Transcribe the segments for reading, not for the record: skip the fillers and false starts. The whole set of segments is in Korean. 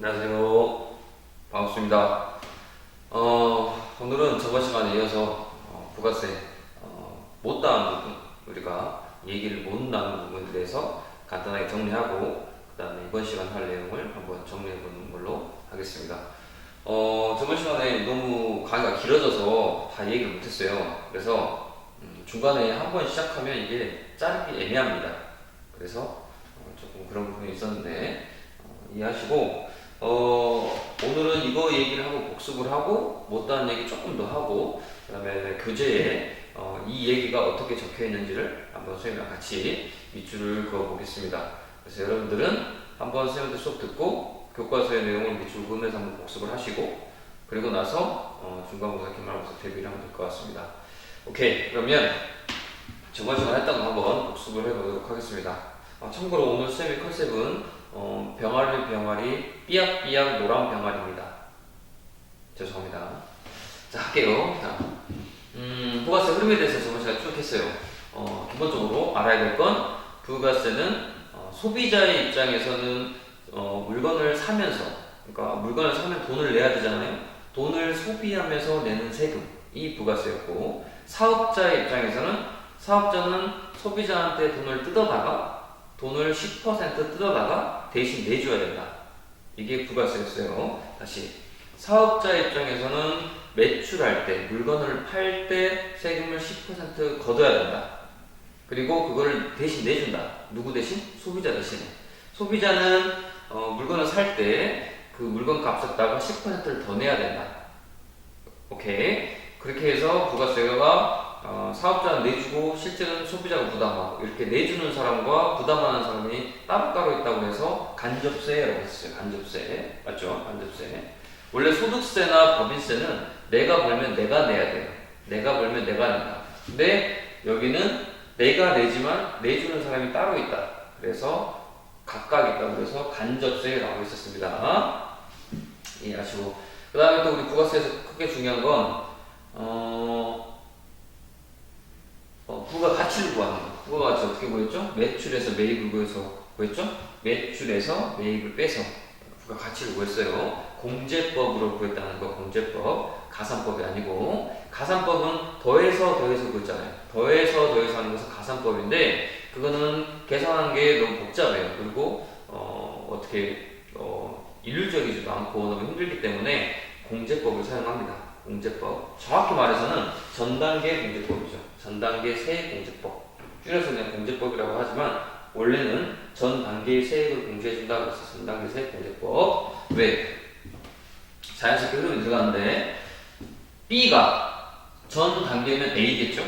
안녕하세요. 반갑습니다. 오늘은 저번 시간에 이어서 부가세 못 나온 부분, 우리가 얘기를 못 나눈 부분에 대해서 간단하게 정리하고 그 다음에 이번 시간 할 내용을 한번 정리해보는 걸로 하겠습니다. 저번 시간에 너무 강의가 길어져서 다 얘기를 못했어요. 그래서 중간에 한번 시작하면 이게 자르기 애매합니다. 그래서 조금 그런 부분이 있었는데 이해하시고 오늘은 이거 얘기를 하고 복습을 하고 못다한 얘기 조금 더 하고 그 다음에 교재에 이 얘기가 어떻게 적혀 있는지를 한번 선생님이랑 같이 밑줄을 그어 보겠습니다. 그래서 여러분들은 한번 선생님들 수업 듣고 교과서의 내용을 밑줄 그으면서 한번 복습을 하시고 그리고 나서 중간고사 기말고사 대비를 하면 될 것 같습니다. 오케이, 그러면 저번 시간에 했던 거 한번 복습을 해보도록 하겠습니다. 참고로 오늘 선생님의 컨셉은 병아리 삐약삐약 노란 병아리입니다. 죄송합니다. 자, 할게요. 자, 부가세 흐름에 대해서 저번 시간에 쭉 했어요. 기본적으로 알아야 될 건 부가세는 소비자의 입장에서는 물건을 사면서, 그러니까 물건을 사면 돈을 내야 되잖아요. 돈을 소비하면서 내는 세금이 부가세였고, 사업자의 입장에서는 사업자는 소비자한테 돈을 뜯어다가 돈을 10% 뜯어다가 대신 내줘야 된다. 이게 부가세였어요. 다시, 사업자 입장에서는 매출할 때, 물건을 팔 때 세금을 10% 걷어야 된다. 그리고 그걸 대신 내준다. 누구 대신? 소비자 대신에. 소비자는 물건을 살 때 그 물건 값에다가 10%를 더 내야 된다. 오케이. 그렇게 해서 부가세가 사업자는 내주고 실제는 소비자가 부담하고 이렇게 내주는 사람과 부담하는 사람이 따로따로 있다고 해서 간접세라고 했어요. 간접세. 맞죠? 간접세. 원래 소득세나 법인세는 내가 벌면 내가 내야 돼요. 내가 벌면 내가 낸다. 근데 여기는 내가 내지만 내주는 사람이 따로 있다. 그래서 각각 있다고 해서 간접세라고 했었습니다. 이해하시고. 그 다음에 또 우리 부가세에서 크게 중요한 건 부가 가치를 구하는 거. 부가 가치 어떻게 구했죠? 매출에서 매입을 구했죠? 매출에서 매입을 빼서 부가 가치를 구했어요. 공제법으로 구했다는 거. 공제법. 가산법이 아니고, 가산법은 더해서 구했잖아요. 더해서 하는 것은 가산법인데 그거는 계산하는 게 너무 복잡해요. 그리고 어떻게 일률적이지도 않고 너무 힘들기 때문에 공제법을 사용합니다. 공제법. 정확히 말해서는 전단계 공제법이죠. 전단계 세액공제법. 줄여서 그냥 공제법이라고 하지만 원래는 전 단계의 세액을 공제해준다고 해서 전단계 세액공제법. 왜? 자연스럽게 흐름이 들어가는데 B가 전 단계면 A겠죠?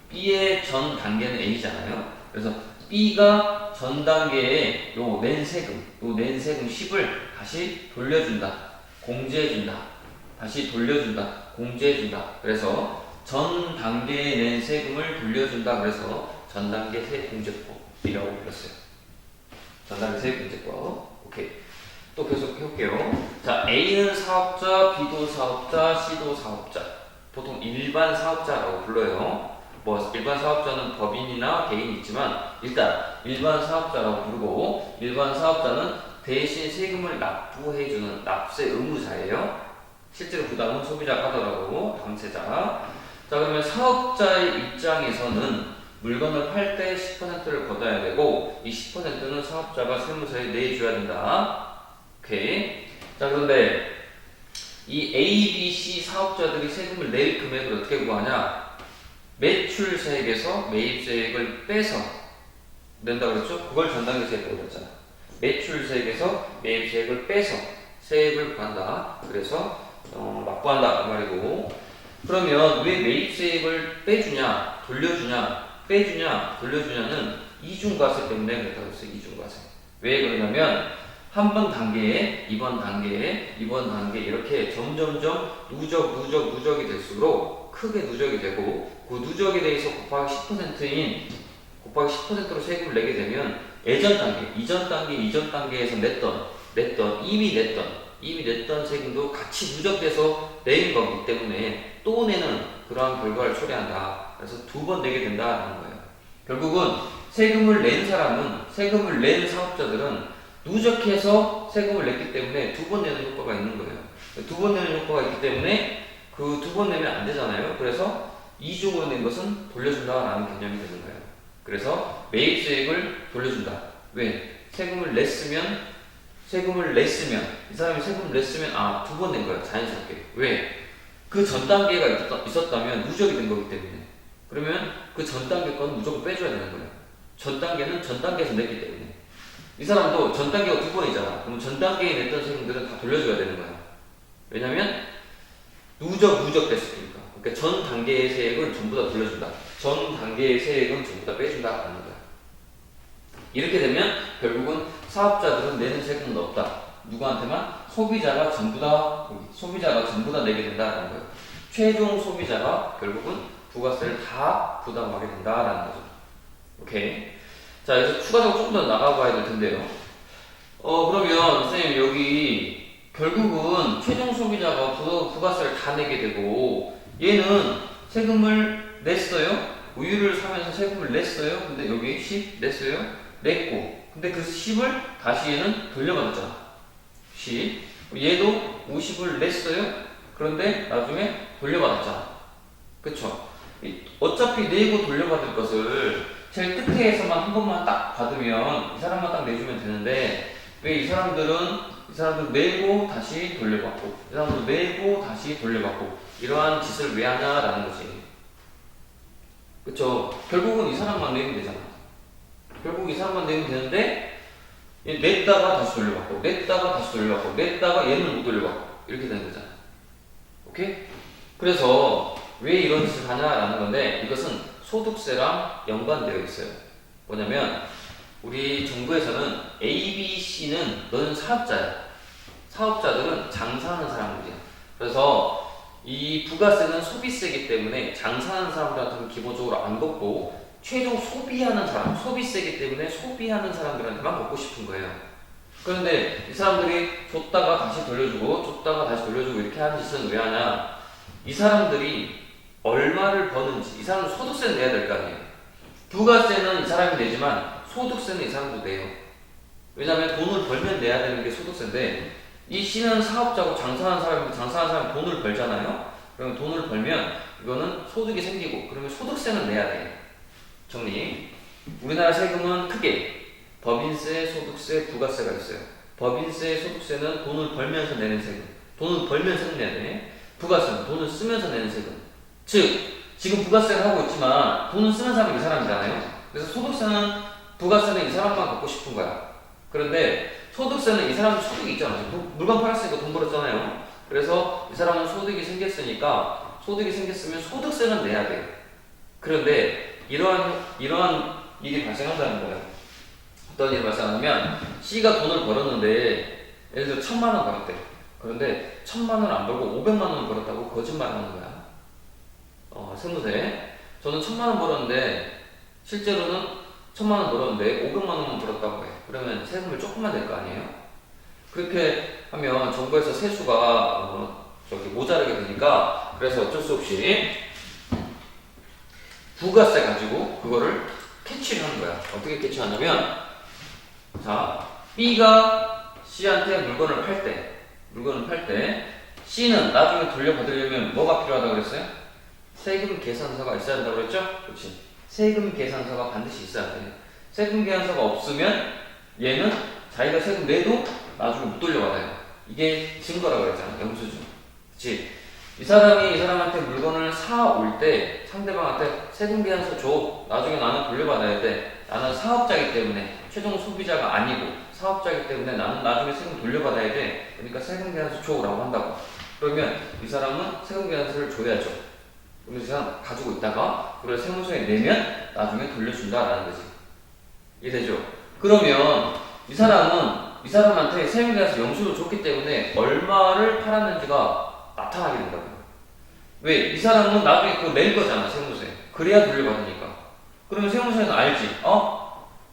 B의 전 단계는 A잖아요. 그래서 B가 전 단계에 낸 세금 10을 다시 돌려준다. 공제해준다. 다시 돌려준다. 공제해준다. 그래서 전 단계에 낸 세금을 돌려준다. 그래서 전 단계 세액공제법이라고 불렀어요. 전 단계 세액공제법. 오케이. 또 계속 해볼게요. 자, A는 사업자, B도 사업자, C도 사업자. 보통 일반 사업자라고 불러요. 일반 사업자는 법인이나 개인이 있지만 일단 일반 사업자라고 부르고, 일반 사업자는 대신 세금을 납부해주는 납세 의무자예요. 실제로 부담은 소비자가 하더라고, 당세자. 자, 그러면 사업자의 입장에서는 물건을 팔 때 10%를 걷어야 되고 이 10%는 사업자가 세무서에 내줘야 된다. 오케이. 자, 그런데 이 A, B, C 사업자들이 세금을 낼 금액을 어떻게 구하냐? 매출세액에서 매입세액을 빼서 낸다고 그랬죠? 그걸 전단계 세액이라고 그랬잖아. 매출세액에서 매입세액을 빼서 세액을 구한다. 그래서 납부한다 그 말이고. 그러면 왜 매입세액을 빼주냐, 돌려주냐, 빼주냐, 돌려주냐는 이중과세 때문에 그랬다고 했어요. 이중과세. 왜 그러냐면 한 번 단계에, 이번 단계에, 이번 단계 이렇게 점점점 누적이 될수록 크게 누적이 되고, 그 누적에 대해서 곱하기 10%로 세금을 내게 되면 예전 단계, 이전 단계에서 이미 냈던 세금도 같이 누적돼서 내인 거기 때문에 또 내는 그러한 결과를 초래한다. 그래서 두 번 내게 된다는 거예요. 결국은 세금을 낸 사업자들은 누적해서 세금을 냈기 때문에 두 번 내는 효과가 있는 거예요. 두 번 내는 효과가 있기 때문에 그 두 번 내면 안 되잖아요. 그래서 이중으로 낸 것은 돌려준다라는 개념이 되는 거예요. 그래서 매입세액을 돌려준다. 왜? 세금을 냈으면 이 사람이 세금을 냈으면 두 번 낸 거야. 자연스럽게. 왜? 그 전 단계가 있었다면 누적이 된 거기 때문에. 그러면 그 전 단계 건 무조건 빼줘야 되는 거예요. 전 단계는 전 단계에서 냈기 때문에. 이 사람도 전 단계가 두 번이잖아. 그럼 전 단계에 냈던 세금들은 다 돌려줘야 되는 거야. 왜냐면 누적 됐으니까. 그러니까 전 단계의 세액은 전부 다 돌려준다. 전 단계의 세액은 전부 다 빼준다라는 거야. 이렇게 되면 결국은 사업자들은 내는 세금은 없다. 누구한테만? 소비자가 전부 다 내게 된다라는 거예요. 최종 소비자가 결국은 부가세를 다 부담하게 된다라는 거죠. 오케이. 자, 그래서 추가적으로 조금 더 나가봐야 될 텐데요. 그러면 선생님 여기 결국은 최종 소비자가 부가세를 다 내게 되고 얘는 세금을 냈어요. 우유를 사면서 세금을 냈어요. 근데 여기 10 냈어요. 냈고 근데 그 10을 다시 얘는 돌려받았잖아. 10 얘도 50을 냈어요. 그런데 나중에 돌려받았잖아. 그쵸? 어차피 내고 돌려받을 것을 제일 끝에서만 한 번만 딱 받으면 이 사람만 딱 내주면 되는데 왜 이 사람들 내고 다시 돌려받고 이 사람들 내고 다시 돌려받고 이러한 짓을 왜 하냐라는 거지. 그쵸? 결국은 이 사람만 내면 되잖아. 결국 이 사람만 내면 되는데 냈다가 다시 돌려받고 냈다가 다시 돌려받고 냈다가 얘는 못 돌려받고 이렇게 되는 거잖아. 오케이? 그래서 왜 이런 짓을 하냐라는 건데 이것은 소득세랑 연관되어 있어요. 뭐냐면 우리 정부에서는 A, B, C는 너는 사업자야. 사업자들은 장사하는 사람들이야. 그래서 이 부가세는 소비세이기 때문에 장사하는 사람들한테는 기본적으로 안 걷고 최종 소비하는 사람, 소비세이기 때문에 소비하는 사람들한테만 걷고 싶은 거예요. 그런데 이 사람들이 줬다가 다시 돌려주고 이렇게 하는 짓은 왜 하냐? 이 사람들이 얼마를 버는지, 이 사람은 소득세는 내야 될 거 아니에요. 부가세는 이 사람이 내지만 소득세는 이 사람도 내요. 왜냐하면 돈을 벌면 내야 되는 게 소득세인데 이 C는 사업자고 장사하는 사람이 돈을 벌잖아요. 그러면 돈을 벌면 이거는 소득이 생기고 그러면 소득세는 내야 돼요. 정리. 우리나라 세금은 크게 법인세, 소득세, 부가세가 있어요. 법인세, 소득세는 돈을 벌면서 내는 세금. 돈을 벌면서 내야 돼. 부가세는 돈을 쓰면서 내는 세금. 즉 지금 부가세를 하고 있지만 돈을 쓰는 사람이 이 사람이잖아요. 그래서 부가세는 이 사람만 갖고 싶은 거야. 그런데 소득세는 이 사람도 소득이 있잖아. 물건 팔았으니까 돈 벌었잖아요. 그래서 이 사람은 소득이 생겼으면 소득세는 내야 돼. 그런데 이러한 일이 발생한다는 거예요. 어떤 일이 발생하냐면 C가 돈을 벌었는데 예를 들어 1,000만 원 벌었대. 그런데 1,000만 원 안 벌고 500만 원 벌었다고 거짓말하는 거야. 세무세. 저는 1,000만 원 벌었는데 실제로는 1,000만 원 벌었는데 500만 원만 벌었다고 해. 그러면 세금을 조금만 낼 거 아니에요? 그렇게 하면 정부에서 세수가 모자라게 되니까 그래서 어쩔 수 없이 부가세 가지고 그거를 캐치를 하는 거야. 어떻게 캐치하냐면 자 B가 C한테 물건을 팔 때 C는 나중에 돌려받으려면 뭐가 필요하다고 그랬어요? 세금 계산서가 있어야 한다고 그랬죠? 그렇지. 세금 계산서가 반드시 있어야 돼. 세금 계산서가 없으면 얘는 자기가 세금 내도 나중에 못 돌려받아요. 이게 증거라고 그랬잖아. 영수증. 그치? 이 사람한테 물건을 사올 때 상대방한테 세금 계산서 줘. 나중에 나는 돌려받아야 돼. 나는 사업자이기 때문에 최종 소비자가 아니고 사업자이기 때문에 나는 나중에 세금 돌려받아야 돼. 그러니까 세금 계산서 줘 라고 한다고. 그러면 이 사람은 세금 계산서를 줘야죠. 그러면 이 사람 가지고 있다가 그걸 세무서에 내면 나중에 돌려준다라는 거지. 이해되죠? 그러면 이 사람한테 세무계산서 영수를 줬기 때문에 얼마를 팔았는지가 나타나게 된다고요. 왜? 이 사람은 나중에 그거 낼 거잖아, 세무서에. 그래야 돌려받으니까. 그러면 세무서에는 알지.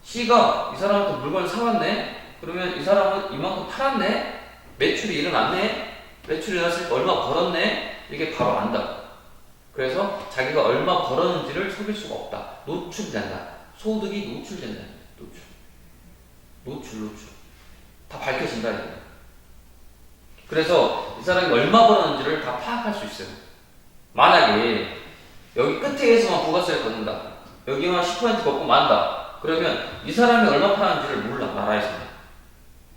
C가 이 사람한테 물건을 사왔네? 그러면 이 사람은 이만큼 팔았네? 매출이 일어났네? 매출이 일어났을 때 얼마 벌었네? 이게 바로 안다. 그래서 자기가 얼마 벌었는지를 속일 수가 없다. 노출된다. 소득이 노출된다. 노출. 다 밝혀진다 이거예요. 그래서 이 사람이 얼마 벌었는지를 다 파악할 수 있어요. 만약에 여기 끝에서만 부가세를 걷는다. 여기만 10% 걷고 만다. 그러면 이 사람이 얼마 파는지를 몰라, 나라에서는.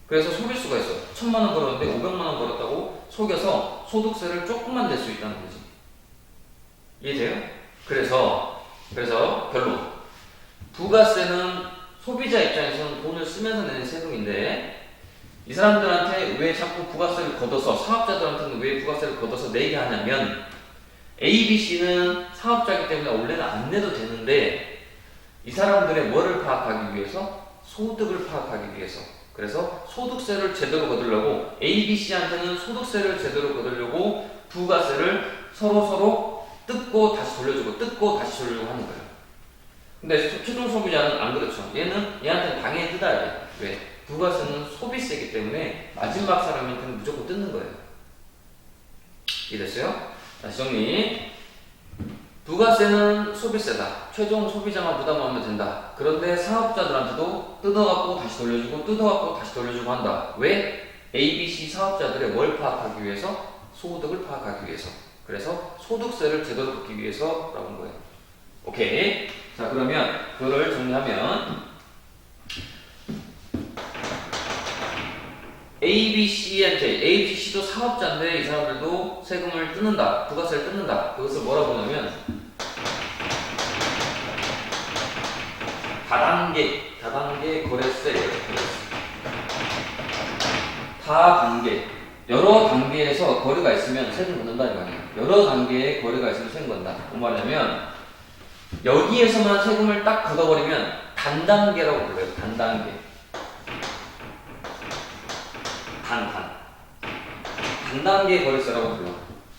그래서 속일 수가 있어. 1000만원 벌었는데 500만원 벌었다고 속여서 소득세를 조금만 낼 수 있다는 거지. 이해돼요? 그래서 결론. 부가세는 소비자 입장에서는 돈을 쓰면서 내는 세금인데 이 사람들한테 왜 자꾸 부가세를 걷어서, 사업자들한테는 왜 부가세를 걷어서 내게 하냐면 A, B, C는 사업자이기 때문에 원래는 안 내도 되는데 이 사람들의 뭐를 파악하기 위해서? 소득을 파악하기 위해서. 그래서 소득세를 제대로 거두려고 A, B, C한테는 소득세를 제대로 거두려고 부가세를 서로 뜯고 다시 돌려주고 뜯고 다시 돌려주고 하는 거예요. 근데 최종 소비자는 안 그렇죠. 얘한테는 당연히 뜯어야 돼. 왜? 부가세는 소비세이기 때문에 마지막 사람한테는 무조건 뜯는 거예요. 이해됐어요? 다시 정리. 부가세는 소비세다. 최종 소비자만 부담하면 된다. 그런데 사업자들한테도 뜯어갖고 다시 돌려주고 뜯어갖고 다시 돌려주고 한다. 왜? A, B, C 사업자들의 뭘 파악하기 위해서? 소득을 파악하기 위해서. 그래서 소득세를 제대로 걷기 위해서라고 한 거예요. 오케이. 자, 그러면 그거를 정리하면 A, B, C한테, A, B, C도 사업자인데 이 사람들도 세금을 뜯는다. 부가세를 뜯는다. 그것을 뭐라고 하냐면 다단계 거래세예요. 다단계. 여러 단계에서 거래가 있으면 세금 걷는다 이 말이에요. 여러 단계의 거래가 있으면 세금 건다. 뭔 말이냐면 여기에서만 세금을 딱 걷어버리면 단단계라고 불러요. 단단계. 단단계 거래세라고 불러.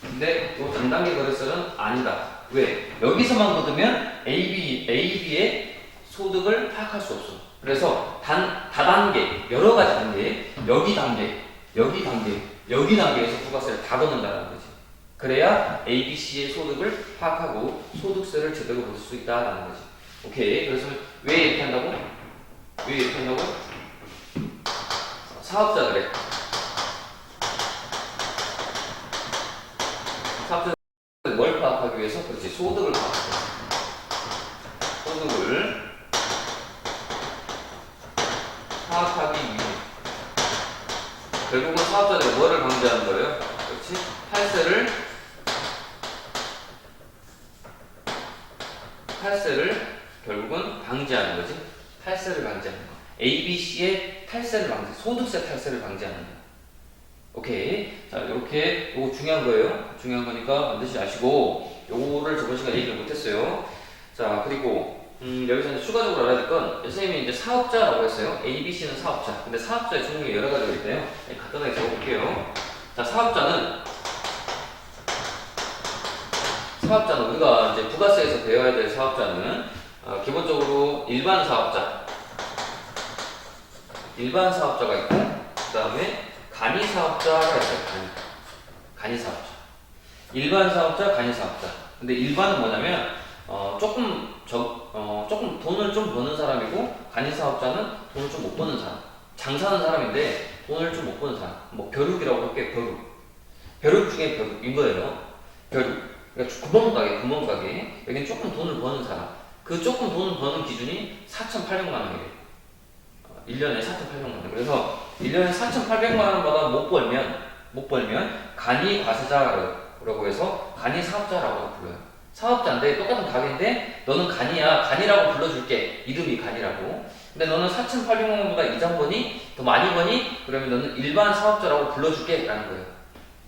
근데 이 단단계 거래세는 아니다. 왜? 여기서만 걷으면 AB의 소득을 파악할 수 없어. 그래서 다단계, 여러 가지 단계, 여기 단계에서 부가세를 다 걷는다는 거지. 그래야 A, B, C의 소득을 파악하고 소득세를 제대로 걷을 수 있다라는 거지. 오케이. 그래서 왜 이렇게 한다고? 사업자들의 뭘 파악하기 위해서? 그렇지. 소득을 파악하기 위해서. 소득을 파악하기 위해. 결국은 사업자들이 뭐를 방지하는 거예요? 그렇지? 탈세를 결국은 방지하는 거지. 탈세를 방지하는 거. A, B, C의 탈세를 소득세 탈세를 방지하는 거. 오케이. 자, 이렇게 요거 중요한 거예요. 중요한 거니까 반드시 아시고 요거를 저번 시간에 얘기를 못했어요. 자, 그리고 여기서 이제 추가적으로 알아야 될 건 선생님이 이제 사업자라고 했어요. A, B, C는 사업자. 근데 사업자의 종류가 여러 가지가 있대요. 간단하게 적어볼게요. 자, 사업자는 우리가 이제 부가세에서 배워야 될 사업자는 기본적으로 일반 사업자가 있고 그 다음에 간이 사업자가 있어요. 간이 사업자. 일반 사업자, 간이 사업자. 근데 일반은 뭐냐면 조금 돈을 좀 버는 사람이고 간이 사업자는 돈을 좀 못 버는 사람. 장사하는 사람인데 돈을 좀 못 버는 사람. 뭐 벼룩이라고 할게요. 벼룩 중에 벼룩인 거예요. 벼룩. 그러니까 구멍가게. 여기는 조금 돈을 버는 사람. 그 조금 돈을 버는 기준이 4,800만 원이에요. 1년에 4,800만 원. 그래서 1년에 4,800만 원보다 못 벌면 간이 과세자라고 해서 간이 사업자라고 불러요. 사업자인데 똑같은 가게인데 너는 간이라고 불러줄게. 이름이 간이라고. 근데 너는 4,800만 원보다 이상 버니? 더 많이 버니? 그러면 너는 일반 사업자라고 불러줄게 라는 거예요.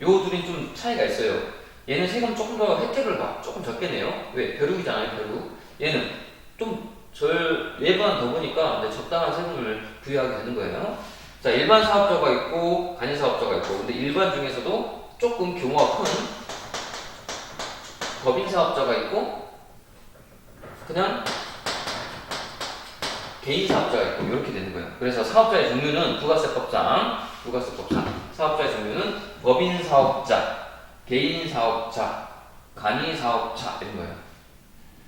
요 둘이 좀 차이가 있어요. 얘는 세금 조금 더 혜택을 봐. 조금 적게 내요. 왜? 벼룩이잖아요, 벼룩. 얘는 좀 얘보다 더 보니까 적당한 세금을 부여하게 되는 거예요. 자, 일반 사업자가 있고 간이 사업자가 있고, 근데 일반 중에서도 조금 규모가 큰 법인 사업자가 있고 그냥 개인 사업자가 있고 이렇게 되는 거예요. 그래서 사업자의 종류는 부가세법상 사업자의 종류는 법인 사업자, 개인 사업자, 간이 사업자 이런 거예요.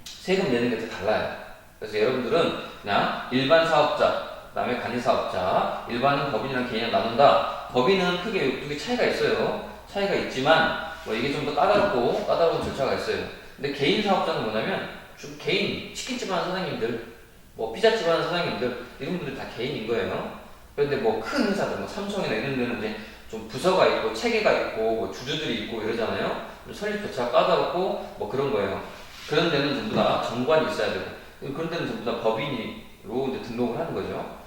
세금 내는 게 다 달라요. 그래서 여러분들은 그냥 일반 사업자, 그다음에 간이사업자, 일반인, 법인이랑 개인을 나눈다. 법인은 크게 두 개 차이가 있어요. 차이가 있지만 뭐 이게 좀 더 까다로운 절차가 있어요. 근데 개인 사업자는 뭐냐면 좀 개인 치킨집 하는 사장님들, 뭐 피자집 하는 사장님들 이런 분들 다 개인인 거예요. 그런데 뭐 큰 회사들, 뭐 삼성이나 이런 데는 이제 좀 부서가 있고 체계가 있고 뭐 주주들이 있고 이러잖아요. 설립 절차가 까다롭고 뭐 그런 거예요. 그런 데는 전부 다 정관이 있어야 되고 그런 데는 전부 다 법인으로 이제 등록을 하는 거죠.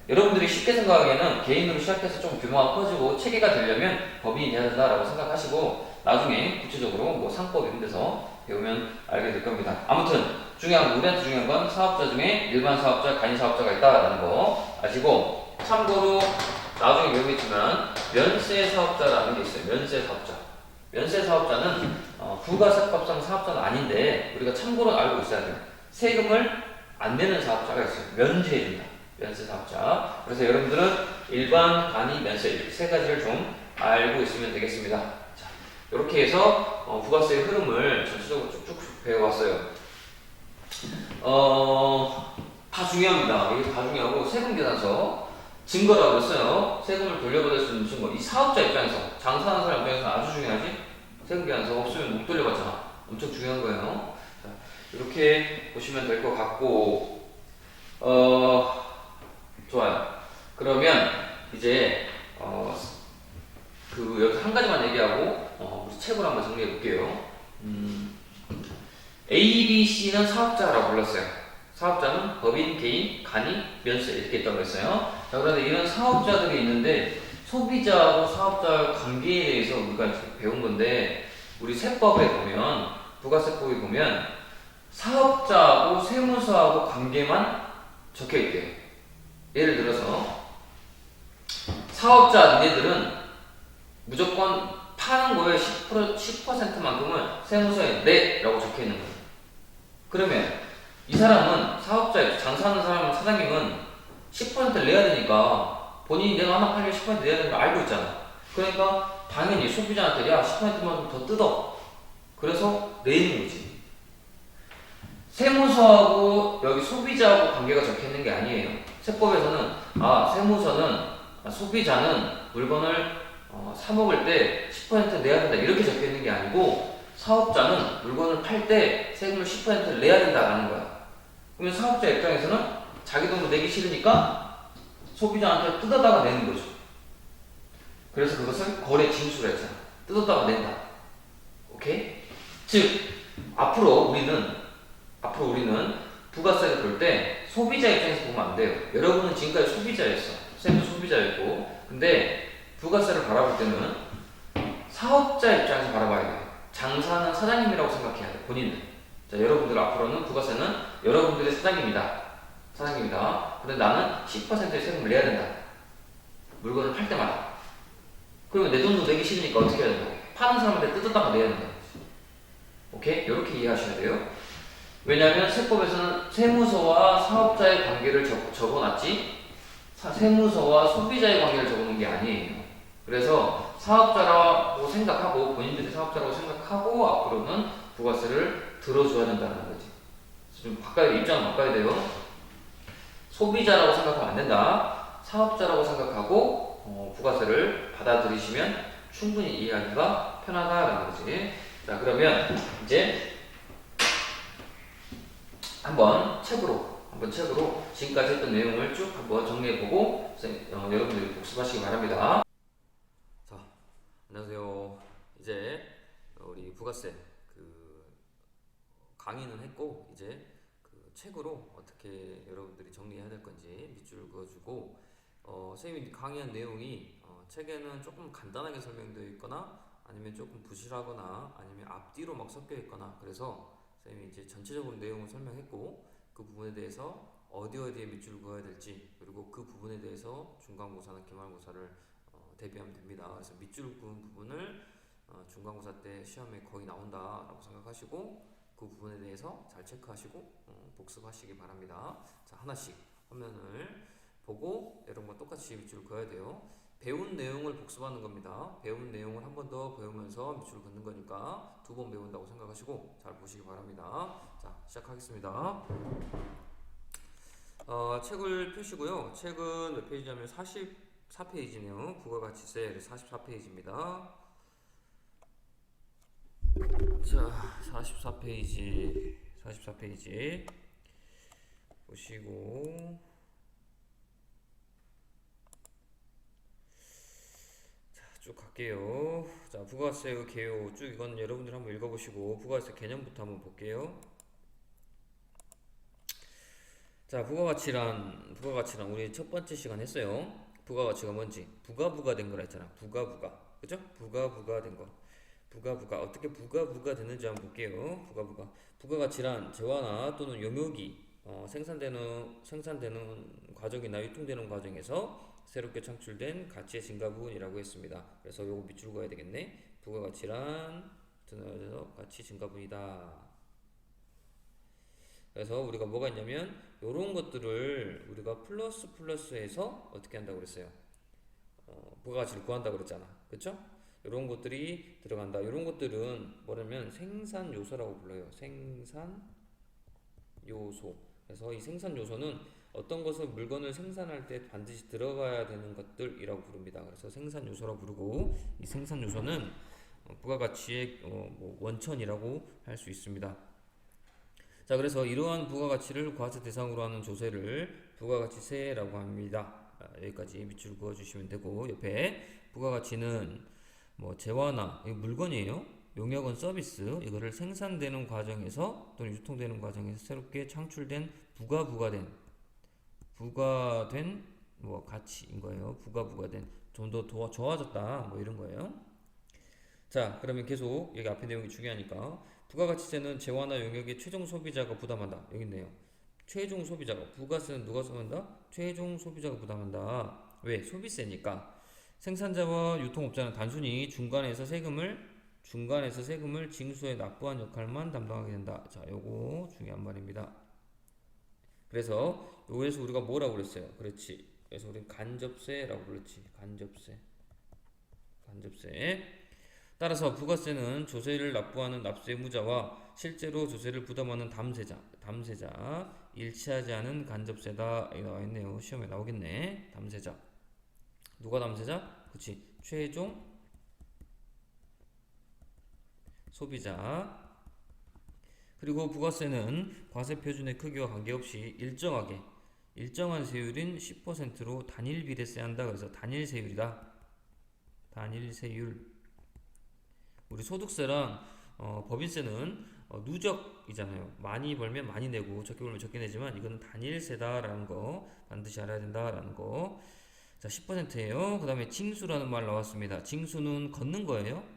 여러분들이 쉽게 생각하기에는 개인으로 시작해서 좀 규모가 커지고 체계가 되려면 법인이 돼야 된다라고 생각하시고 나중에 구체적으로 뭐 상법 이런 데서 배우면 알게 될 겁니다. 아무튼 우리한테 중요한 건 사업자 중에 일반 사업자, 간이 사업자가 있다라는 거 아시고 참고로 나중에 배우겠지만 면세 사업자라는 게 있어요. 면세 사업자. 면세 사업자는 부가세법상 사업자는 아닌데 우리가 참고로 알고 있어야 돼요. 세금을 안 내는 사업자가 있어요. 면제해준다. 면세 사업자. 그래서 여러분들은 일반, 간이, 면세 이렇게 세 가지를 좀 알고 있으면 되겠습니다. 자, 이렇게 해서 부가세의 흐름을 전체적으로 쭉쭉 배워왔어요. 다 중요합니다. 이게 다 중요하고 세금계산서 증거라고 했어요. 세금을 돌려받을 수 있는 증거. 이 사업자 입장에서 장사하는 사람 입장에서 아주 중요하지. 세금계산서 없으면 못 돌려받잖아. 엄청 중요한 거예요. 자, 이렇게 보시면 될 것 같고 좋아요. 그러면 이제 여기서 한 가지만 얘기하고 우리 책으로 한번 정리해 볼게요. A, B, C는 사업자라고 불렀어요. 사업자는 법인, 개인, 간이, 면세 이렇게 있다고 했어요. 자, 그런데 이런 사업자들이 있는데 소비자하고 사업자 관계에 대해서 우리가 배운 건데 우리 세법에 보면 부가세법에 보면 사업자하고 세무서하고 관계만 적혀 있대요. 예를 들어서 사업자 니네들은 무조건 파는 거에 10%만큼은 세무서에 내라고 적혀 있는 거예요. 그러면 이 사람은 사업자, 장사하는 사람은 사장님은 10%를 내야 되니까 본인이 내가 하나 팔면 10% 내야 되는 걸 알고 있잖아. 그러니까 당연히 소비자한테 야 10%만 더 뜯어. 그래서 내는 거지. 세무서하고 여기 소비자하고 관계가 적혀 있는 게 아니에요. 세법에서는 세무서는 소비자는 물건을 사 먹을 때 10% 내야 된다 이렇게 적혀 있는 게 아니고 사업자는 물건을 팔 때 세금을 10%를 내야 된다라는 거야. 그러면 사업자 입장에서는 자기 돈으로 내기 싫으니까 소비자한테 뜯어다가 내는 거죠. 그래서 그것을 거래 징수를 했잖아. 뜯었다가 낸다. 오케이? 즉 앞으로 우리는 부가세를 볼 때 소비자 입장에서 보면 안 돼요. 여러분은 지금까지 소비자였어. 쌤도 소비자였고. 근데 부가세를 바라볼 때는 사업자 입장에서 바라봐야 돼요. 장사하는 사장님이라고 생각해야 돼. 본인은. 자, 여러분들 앞으로는 부가세는 여러분들의 사장입니다. 그런데 나는 10%의 세금을 내야 된다. 물건을 팔 때마다. 그러면 내 돈도 내기 싫으니까 어떻게 해야 된다? 파는 사람한테 뜯었다가 내야 된다. 오케이? 이렇게 이해하셔야 돼요. 왜냐하면 세법에서는 세무서와 사업자의 관계를 적어놨지 세무서와 소비자의 관계를 적어놓은 게 아니에요. 그래서 사업자라고 생각하고 본인들이 사업자라고 생각하고 앞으로는 부가세를 들어줘야 된다는 거지. 좀 입장을 바꿔야 돼요. 소비자라고 생각하면 안 된다. 사업자라고 생각하고 부가세를 받아들이시면 충분히 이해하기가 편하다라는 거지. 자, 그러면 이제 한번 책으로 지금까지 했던 내용을 쭉 한번 정리해보고 여러분들이 복습하시기 바랍니다. 자, 안녕하세요. 이제 우리 부가세 강의는 했고 이제 책으로 어떻게 여러분들이 정리해야 될 건지 밑줄 그어주고 선생님이 강의한 내용이 책에는 조금 간단하게 설명되어 있거나 아니면 조금 부실하거나 아니면 앞뒤로 막 섞여 있거나 그래서 선생님이 이제 전체적으로 내용을 설명했고 그 부분에 대해서 어디에 밑줄을 그어야 될지 그리고 그 부분에 대해서 중간고사나 기말고사를 대비하면 됩니다. 그래서 밑줄 그은 부분을 중간고사 때 시험에 거의 나온다라고 생각하시고 그 부분에 대해서 잘 체크하시고 복습하시기 바랍니다. 자, 하나씩 화면을 보고 여러분과 똑같이 밑줄을 그어야 돼요. 배운 내용을 복습하는 겁니다. 배운 내용을 한 번 더 배우면서 밑줄을 긋는 거니까 2번 배운다고 생각하시고 잘 보시기 바랍니다. 자, 시작하겠습니다. 책을 펴시고요. 책은 몇 페이지냐면 44페이지네요. 부가가치세 44페이지입니다. 자, 44페이지 보시고, 자, 쭉 갈게요. 자, 부가세 개요. 쭉 이건 여러분들 한번 읽어보시고, 부가세 개념부터 한번 볼게요. 자, 부가가치란 우리 첫 번째 시간 했어요. 부가가치가 뭔지. 부가 된 거라 했잖아. 부가. 그죠? 부가 된 거. 부가. 어떻게 부가 됐는지 한번 볼게요. 부가가치란 재화나 또는 용역이 생산되는 과정이나 유통되는 과정에서 새롭게 창출된 가치의 증가분이라고 했습니다. 그래서 요거 밑줄 그어야 되겠네. 부가가치란 가치 증가분이다. 그래서 우리가 뭐가 있냐면 요런 것들을 우리가 플러스해서 어떻게 한다고 그랬어요? 부가가치를 구한다고 그랬잖아. 그쵸? 요런 것들이 들어간다. 요런 것들은 뭐냐면 생산 요소라고 불러요. 생산 요소. 그래서 이 생산 요소는 어떤 것을 물건을 생산할 때 반드시 들어가야 되는 것들이라고 부릅니다. 그래서 생산 요소라고 부르고 이 생산 요소는 부가가치의 뭐 원천이라고 할 수 있습니다. 자, 그래서 이러한 부가가치를 과세 대상으로 하는 조세를 부가가치세라고 합니다. 여기까지 밑줄 그어주시면 되고, 옆에 부가가치는 뭐 재화나 이거 물건이에요. 용역은 서비스. 이거를 생산되는 과정에서 또는 유통되는 과정에서 새롭게 창출된 부가된 뭐 가치인 거예요. 부가된 좀 더 좋아졌다 뭐 이런 거예요. 자, 그러면 계속 여기 앞에 내용이 중요하니까 부가가치세는 재화나 용역의 최종 소비자가 부담한다. 여기 있네요. 최종 소비자가 부가세는 누가 소비한다? 최종 소비자가 부담한다. 왜? 소비세니까. 생산자와 유통업자는 단순히 중간에서 세금을 징수에 납부한 역할만 담당하게 된다. 자, 요거 중요한 말입니다. 그래서 여기에서 우리가 뭐라고 그랬어요? 그렇지. 그래서 우리 간접세라고 불렀지. 간접세. 따라서 부가세는 조세를 납부하는 납세의무자와 실제로 조세를 부담하는 담세자 일치하지 않은 간접세다. 이거 나와 있네요. 시험에 나오겠네. 담세자. 누가 담세자? 그치. 최종 소비자. 그리고 부가세는 과세 표준의 크기와 관계없이 일정한 세율인 10%로 단일 비례세한다. 그래서 단일 세율이다. 단일 세율. 우리 소득세랑 법인세는 누적이잖아요. 많이 벌면 많이 내고 적게 벌면 적게 내지만 이거는 단일세다라는 거 반드시 알아야 된다라는 거. 자, 10%예요. 그 다음에 징수라는 말 나왔습니다. 징수는 걷는 거예요.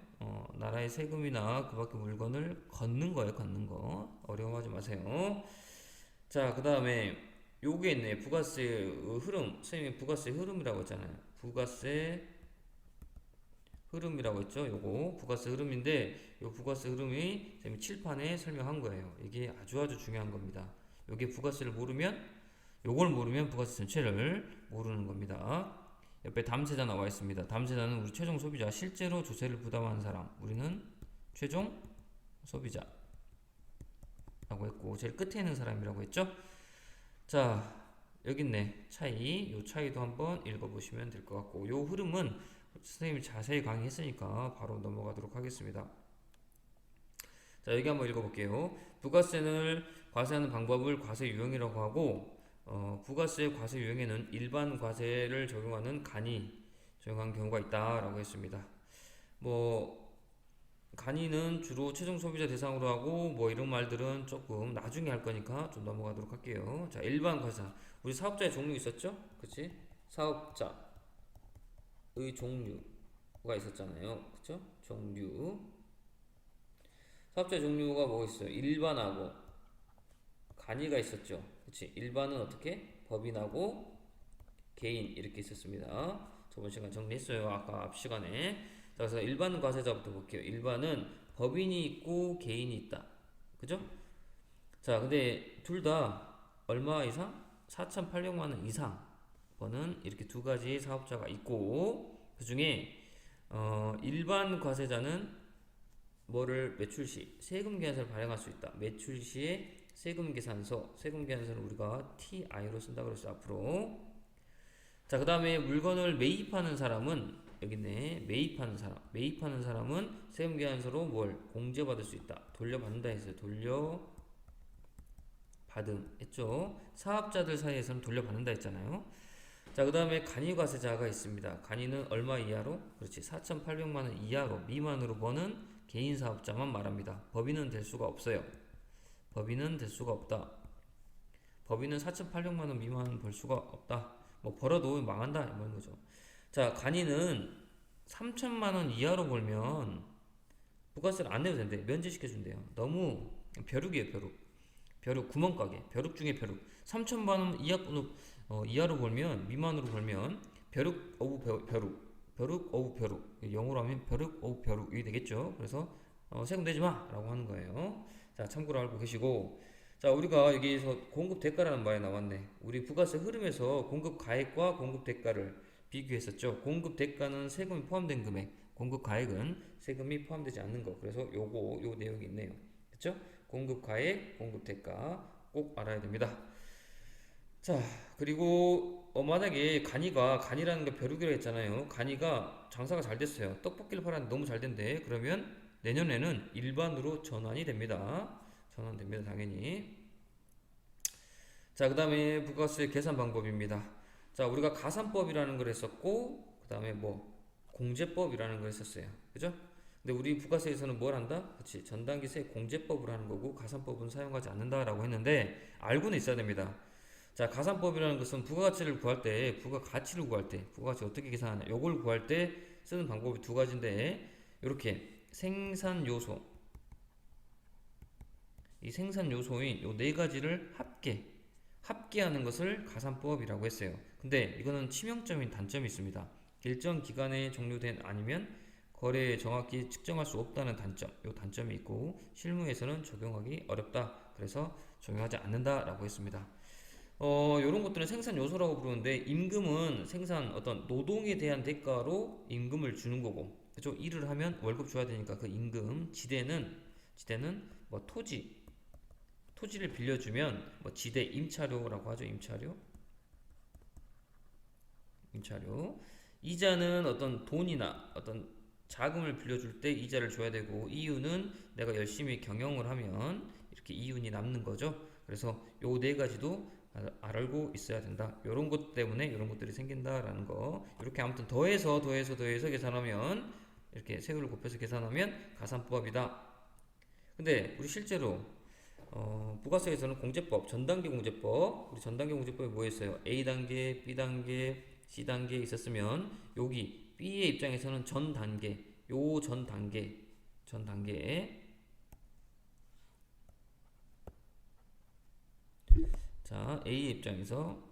나라의 세금이나 그 밖의 물건을 걷는 거예요. 걷는 거. 어려워하지 마세요. 자, 그 다음에 요게 있네. 부가세 흐름. 선생님이 부가세 흐름이라고 했잖아요. 부가세 흐름이라고 했죠. 요거 부가세 흐름인데 요 부가세 흐름이 지금 칠판에 설명한 거예요. 이게 아주 중요한 겁니다. 요게 부가세를 모르면 요걸 모르면 부가세 전체를 모르는 겁니다. 옆에 담세자 나와 있습니다. 담세자는 우리 최종 소비자, 실제로 조세를 부담하는 사람. 우리는 최종 소비자 라고 했고 제일 끝에 있는 사람이라고 했죠. 자, 여기 있네. 요 차이도 한번 읽어보시면 될 것 같고, 요 흐름은 선생님이 자세히 강의했으니까 바로 넘어가도록 하겠습니다. 자, 여기 한번 읽어볼게요. 부가세를 과세하는 방법을 과세 유형이라고 하고, 부가세 과세 유형에는 일반 과세를 적용하는 간이 적용한 경우가 있다라고 했습니다. 간이는 주로 최종 소비자 대상으로 하고 이런 말들은 조금 나중에 할 거니까 좀 넘어가도록 할게요. 자, 일반 과세. 우리 사업자의 종류 있었죠? 그치? 사업자의 종류가 있었잖아요. 그쵸? 종류. 사업자의 종류가 뭐가 있어요? 일반하고 간이가 있었죠. 그치? 일반은 어떻게? 법인하고 개인 이렇게 있었습니다. 저번 시간 정리했어요. 아까 앞 시간에. 자, 그래서 일반 과세자부터 볼게요. 일반은 법인이 있고 개인이 있다. 그죠? 자, 근데 둘 다 얼마 이상? 4,800만 원 이상 버는 이렇게 두 가지 사업자가 있고, 그 중에 일반 과세자는 매출 시 세금 계산서를 발행할 수 있다. 매출 시에 세금 계산서, 세금 계산서는 우리가 TI로 쓴다 그랬어 앞으로. 자, 그 다음에 물건을 매입하는 사람은 여기 있네. 매입하는 사람은 세금 계산서로 뭘 공제받을 수 있다. 돌려받는다 했어요. 돌려받음 했죠. 사업자들 사이에서는 돌려받는다 했잖아요. 자, 그 다음에 간이과세자가 있습니다. 간이는 얼마 이하로? 그렇지. 4,800만원 이하로 미만으로 버는 개인 사업자만 말합니다. 법인은 될 수가 없어요. 법인은 될 수가 없다. 법인은 4,800만원 미만 벌 수가 없다. 뭐 벌어도 망한다 이런 거죠. 자, 간이는 3천만원 이하로 벌면 부가세를 안 내도 된대. 면제시켜 준대요. 너무 벼룩이에요, 벼룩. 벼룩 구멍가게. 벼룩 중에 벼룩. 3천만원 이하로 벌면 미만으로 벌면 벼룩 오브 벼룩. 벼룩 오브 벼룩. 영어로 하면 벼룩 오브 벼룩 이게 되겠죠. 그래서 세금 내지 마라고 하는 거예요. 자, 참고로 알고 계시고. 자, 우리가 여기서 공급 대가라는 말이 나왔네. 우리 부가세 흐름에서 공급 가액과 공급 대가를 비교했었죠. 공급 대가는 세금이 포함된 금액, 공급 가액은 세금이 포함되지 않는 거. 그래서 요 내용이 있네요. 그쵸? 공급 가액, 공급 대가 꼭 알아야 됩니다. 자, 그리고 만약에 간이라는 거 벼룩이라고 했잖아요. 간이가 장사가 잘 됐어요. 떡볶이를 팔았는데 너무 잘 된대. 그러면 내년에는 일반으로 전환이 됩니다. 전환됩니다, 당연히. 자, 그 다음에 부가세 계산 방법입니다. 자, 우리가 가산법이라는 걸 했었고, 그 다음에 뭐 공제법이라는 걸 했었어요. 그죠? 근데 우리 부가세에서는 뭘 한다? 그치, 전단기세 공제법을 하는 거고 가산법은 사용하지 않는다라고 했는데 알고는 있어야 됩니다. 자, 가산법이라는 것은 부가가치를 구할 때, 부가가치 어떻게 계산하냐? 요걸 구할 때 쓰는 방법이 두 가지인데, 이렇게 생산 요소, 이 생산 요소인 요 네 가지를 합계하는 것을 가산법이라고 했어요. 근데 이거는 치명적인 단점이 있습니다. 일정 기간에 종료된 아니면 거래에 정확히 측정할 수 없다는 단점, 요 단점이 있고 실무에서는 적용하기 어렵다. 그래서 적용하지 않는다라고 했습니다. 요런 것들은 생산 요소라고 부르는데 임금은 생산 어떤 노동에 대한 대가로 임금을 주는 거고, 그죠? 일을 하면 월급 줘야 되니까 그 임금, 지대는 뭐 토지를 빌려주면 뭐 지대 임차료라고 하죠. 임차료. 이자는 어떤 돈이나 어떤 자금을 빌려줄 때 이자를 줘야 되고, 이유는 내가 열심히 경영을 하면 이렇게 이윤이 남는 거죠. 그래서 요 네 가지도 알고 있어야 된다. 요런 것 때문에 요런 것들이 생긴다라는 거. 이렇게 아무튼 더해서 계산하면, 이렇게 세율을 곱해서 계산하면 가산법이다. 근데 우리 실제로 부가세에서는 공제법, 전단계 공제법, 우리 전단계 공제법이 뭐였어요? A단계, B단계, C단계 있었으면 여기 B의 입장에서는 전 단계에 자, A의 입장에서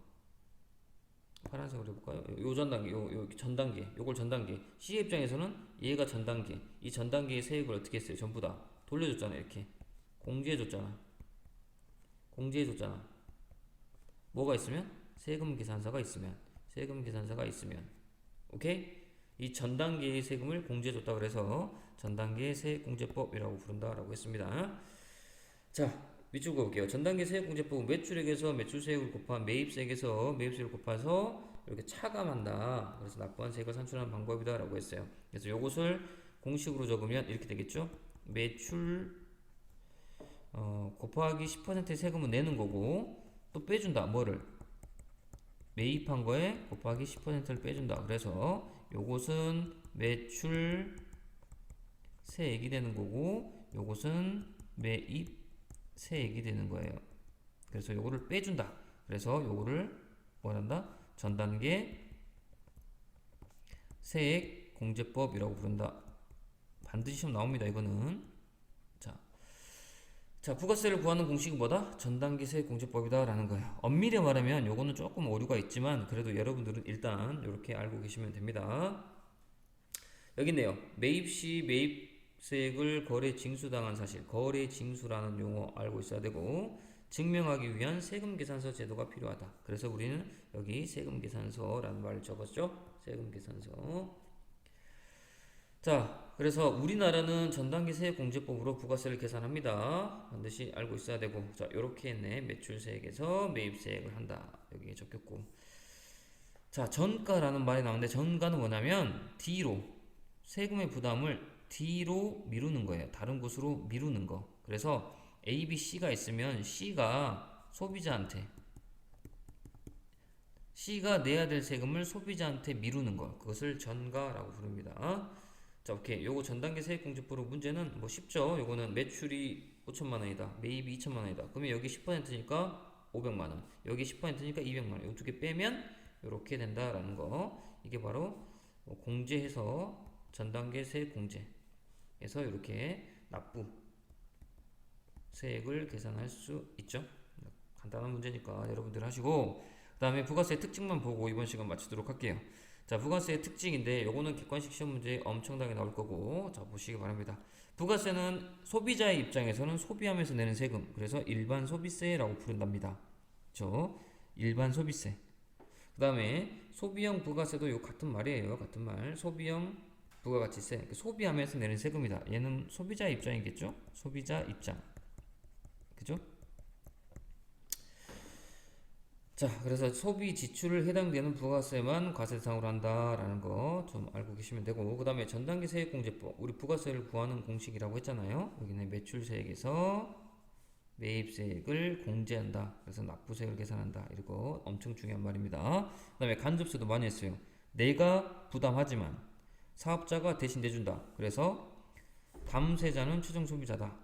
파란색으로 해볼까요? 요 전단계, 요 전단계, 요걸 전단계. C의 입장에서는 얘가 전단계. 이 전단계의 세액을 어떻게 했어요? 전부 다 돌려줬잖아, 이렇게. 공제해줬잖아. 뭐가 있으면? 세금 계산서가 있으면. 오케이? 이 전단계의 세금을 공제해줬다 그래서 전단계 세액공제법이라고 부른다라고 했습니다. 자, 밑줄 그어볼게요. 전단계 세액공제법은 매출액에서 매출세액을 곱한 매입세액에서 매입세액을 곱해서 이렇게 차감한다. 그래서 납부한 세액을 산출하는 방법이다라고 했어요. 그래서 이것을 공식으로 적으면 이렇게 되겠죠. 매출 곱하기 10%의 세금은 내는 거고, 또 빼준다. 뭐를? 매입한 거에 곱하기 10%를 빼준다. 그래서 요것은 매출 세액이 되는 거고, 요것은 매입 세액이 되는 거예요. 그래서 요거를 빼준다. 그래서 요거를 뭐란다? 전단계 세액 공제법이라고 부른다. 반드시 시험 나옵니다. 이거는. 자, 부가세를 구하는 공식은 뭐다? 전단계 세액공제법이다 라는 거예요. 엄밀히 말하면 요거는 조금 오류가 있지만 그래도 여러분들은 일단 이렇게 알고 계시면 됩니다. 여기 있네요. 매입 시 매입세액을 거래 징수당한 사실, 거래 징수라는 용어 알고 있어야 되고, 증명하기 위한 세금계산서 제도가 필요하다. 그래서 우리는 여기 세금계산서라는 말을 적었죠. 세금계산서. 자, 그래서 우리나라는 전단기 세액공제법으로 부가세를 계산합니다. 반드시 알고 있어야 되고, 자, 요렇게 했네. 매출세액에서 매입세액을 한다. 여기에 적혔고. 자, 전가라는 말이 나오는데, 전가는 뭐냐면, D로, 세금의 부담을 D로 미루는 거예요. 다른 곳으로 미루는 거. 그래서 A, B, C가 있으면 C가 소비자한테, C가 내야 될 세금을 소비자한테 미루는 거. 그것을 전가라고 부릅니다. 자, 오케이. 요거 전단계 세액공제법으로 문제는 뭐 쉽죠? 요거는 매출이 5천만 원이다. 매입이 2천만 원이다. 그러면 여기 10%니까 500만 원. 여기 10%니까 200만 원. 요 두 개 빼면 요렇게 된다라는 거. 이게 바로 공제해서 전단계 세액공제에서 이렇게 납부 세액을 계산할 수 있죠. 간단한 문제니까 여러분들 하시고, 그 다음에 부가세 특징만 보고 이번 시간 마치도록 할게요. 자, 부가세의 특징인데 요거는 객관식 시험 문제 엄청나게 나올 거고, 자, 보시기 바랍니다. 부가세는 소비자의 입장에서는 소비하면서 내는 세금, 그래서 일반 소비세라고 부른답니다. 그쵸? 일반 소비세. 그 다음에 소비형 부가세도 요 같은 말이에요. 같은 말. 소비형 부가가치세. 소비하면서 내는 세금이다. 얘는 소비자의 입장이겠죠? 소비자 입장. 그죠? 자, 그래서 소비 지출을 해당되는 부가세만 과세 대상으로 한다라는 거 좀 알고 계시면 되고, 그 다음에 전단기 세액공제법, 우리 부가세를 구하는 공식이라고 했잖아요. 여기는 매출세액에서 매입세액을 공제한다. 그래서 납부세액을 계산한다. 이거 엄청 중요한 말입니다. 그 다음에 간접세도 많이 했어요. 내가 부담하지만 사업자가 대신 내준다. 그래서 담세자는 최종 소비자다.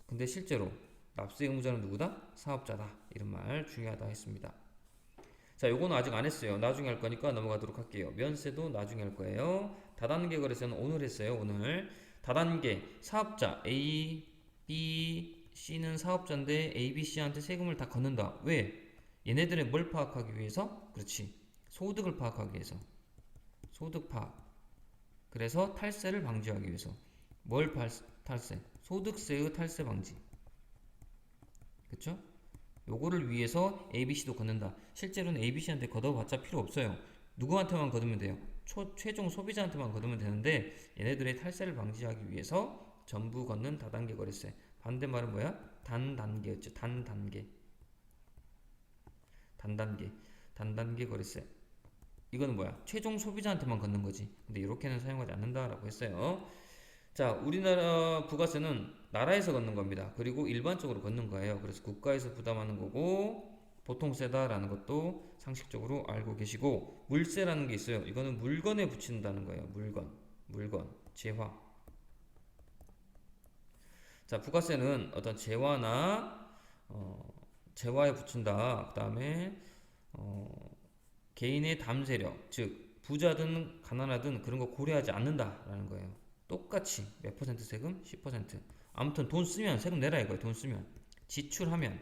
근데 실제로 납세 의무자는 누구다? 사업자다. 이런 말 중요하다 했습니다. 자, 요거는 아직 안 했어요. 나중에 할 거니까 넘어가도록 할게요. 면세도 나중에 할 거예요. 다단계 거래세는 오늘 했어요. 오늘. 다단계 사업자 A, B, C는 사업자인데 A, B, C한테 세금을 다 걷는다. 왜? 얘네들의 뭘 파악하기 위해서? 그렇지. 소득을 파악하기 위해서. 소득 파악. 그래서 탈세를 방지하기 위해서. 뭘 탈세? 소득세의 탈세 방지. 그쵸? 요거를 위해서 ABC도 걷는다. 실제로는 ABC한테 걷어봤자 필요 없어요. 누구한테만 걷으면 돼요? 최종 소비자한테만 걷으면 되는데, 얘네들의 탈세를 방지하기 위해서 전부 걷는 다단계 거래세. 반대말은 뭐야? 단단계였죠. 단단계. 단단계 거래세. 이거는 뭐야? 최종 소비자한테만 걷는 거지. 근데 이렇게는 사용하지 않는다라고 했어요. 자, 우리나라 부가세는 나라에서 걷는 겁니다. 그리고 일반적으로 걷는 거예요. 그래서 국가에서 부담하는 거고, 보통세다라는 것도 상식적으로 알고 계시고, 물세라는 게 있어요. 이거는 물건에 붙인다는 거예요. 물건, 재화. 자, 부가세는 어떤 재화나 재화에 붙인다. 그 다음에 개인의 담세력, 즉 부자든 가난하든 그런 거 고려하지 않는다라는 거예요. 똑같이 몇 퍼센트 세금? 10%. 아무튼 돈 쓰면 세금 내라 이거예요. 돈 쓰면. 지출하면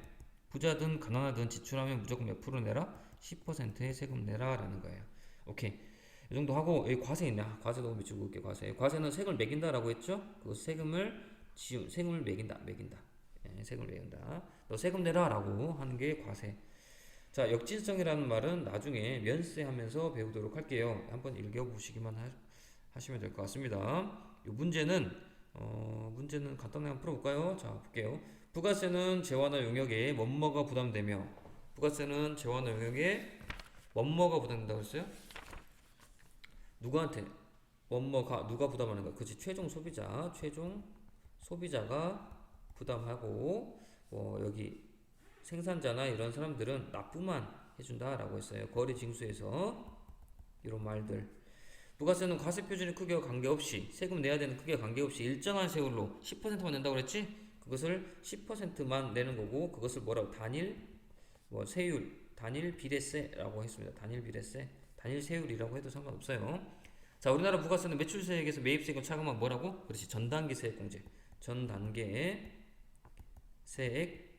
부자든 가난하든 지출하면 무조건 몇 프로 내라? 10%의 세금 내라 라는 거예요. 오케이. 이 정도 하고, 여기 과세 있네. 과세 너무 미치고 올게. 과세는 세금을 매긴다라고 했죠? 그 세금을 매긴다. 예, 세금을 매긴다. 너 세금 내라 라고 하는 게 과세. 자, 역진성이라는 말은 나중에 면세 하면서 배우도록 할게요. 한번 읽어보시기만 하시면 될 것 같습니다. 이 문제는 간단하게 한번 풀어볼까요? 자, 볼게요. 부가세는 재화나 용역에 뭐뭐가 부담되며, 부가세는 재화나 용역에 뭐뭐가 부담된다고 했어요? 누구한테? 뭐뭐가 누가 부담하는 거야? 그치, 최종 소비자가 부담하고, 여기 생산자나 이런 사람들은 납부만 해준다라고 했어요. 거래 징수에서 이런 말들. 부가세는 과세 표준의 크기와 관계없이, 세금 내야 되는 크기와 관계없이 일정한 세율로 10%만 낸다고 그랬지? 그것을 10%만 내는 거고, 그것을 뭐라고? 세율, 단일 비례세라고 했습니다. 단일 비례세, 단일 세율이라고 해도 상관없어요. 자, 우리나라 부가세는 매출세액에서 매입세액을 차감하면 뭐라고? 그렇지, 전단계 세액공제. 전단계 세액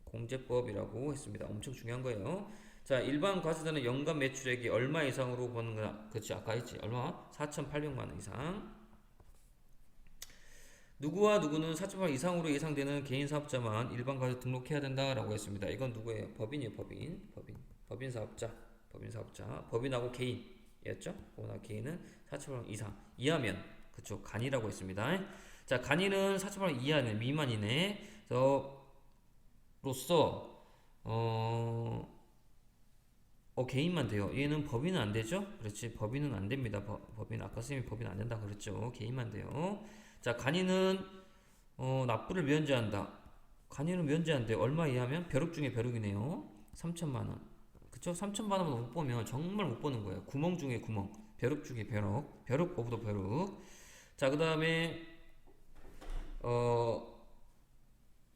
공제법이라고 했습니다. 엄청 중요한 거예요. 자, 일반 과세자는 연간 매출액이 얼마 이상으로 버는 거나, 그렇지, 아까 했지. 얼마? 4,800만 원 이상. 누구와 누구는 4,800만 원 이상으로 예상되는 개인 사업자만 일반 과세 등록해야 된다라고 했습니다. 이건 누구예요? 법인이에요, 법인 사업자. 법인하고 개인이었죠? 그거나 개인은 4,800만 원 이상. 이하면 그쵸, 간이라고 했습니다. 자, 간이는 4,800 이하네, 미만이네. 그래서 로서 개인만 돼요. 얘는 법인은 안 되죠? 그렇지, 법인은 안 됩니다. 법인 아까 선생님이 법인 안 된다 그랬죠. 개인만 돼요. 자, 간이는 납부를 면제한다. 간이는 면제한대. 얼마 이하면 벼룩 중에 벼룩이네요. 3천만 원. 그쵸? 3천만 원만 못 보면 정말 못 보는 거예요. 구멍 중에 구멍. 벼룩 중에 벼룩. 벼룩 오브더 벼룩. 자, 그 다음에 어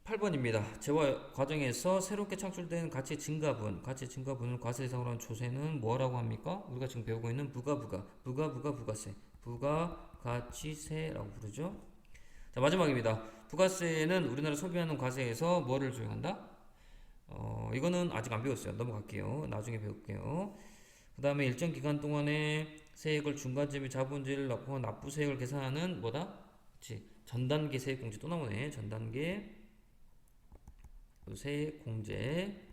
8번입니다. 재화 과정에서 새롭게 창출된 가치 증가분을 과세 대상으로 한 조세는 뭐라고 합니까? 우리가 지금 배우고 있는 부가세, 부가가치세라고 부르죠. 자, 마지막입니다. 부가세는 우리나라 소비하는 과세에서 뭐를 적용한다? 이거는 아직 안 배웠어요. 넘어갈게요. 나중에 배울게요. 그 다음에 일정 기간 동안에 세액을 중간재 및 자본재를 납부한 납부세액을 계산하는 뭐다? 그치. 전단계 세액공제 또 나오네. 전단계 세액공제.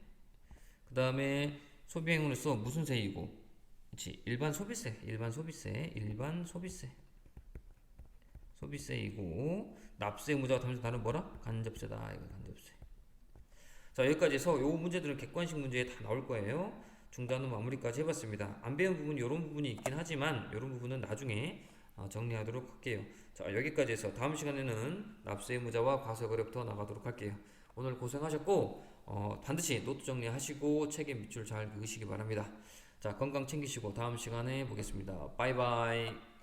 그 다음에 소비행위로서 무슨 세이고? 그치. 일반 소비세. 소비세이고 납세 의무자가 담당 다른 뭐라? 간접세다. 이거 간접세. 자, 여기까지 해서 요 문제들은 객관식 문제에 다 나올 거예요. 중단후 마무리까지 해봤습니다. 안 배운 부분이 이런 부분이 있긴 하지만 이런 부분은 나중에 정리하도록 할게요. 자, 여기까지 해서 다음 시간에는 납세 의무자와 과세거래부터 나가도록 할게요. 오늘 고생하셨고 반드시 노트 정리하시고 책의 밑줄 잘 그으시기 바랍니다. 자, 건강 챙기시고 다음 시간에 보겠습니다. 바이바이.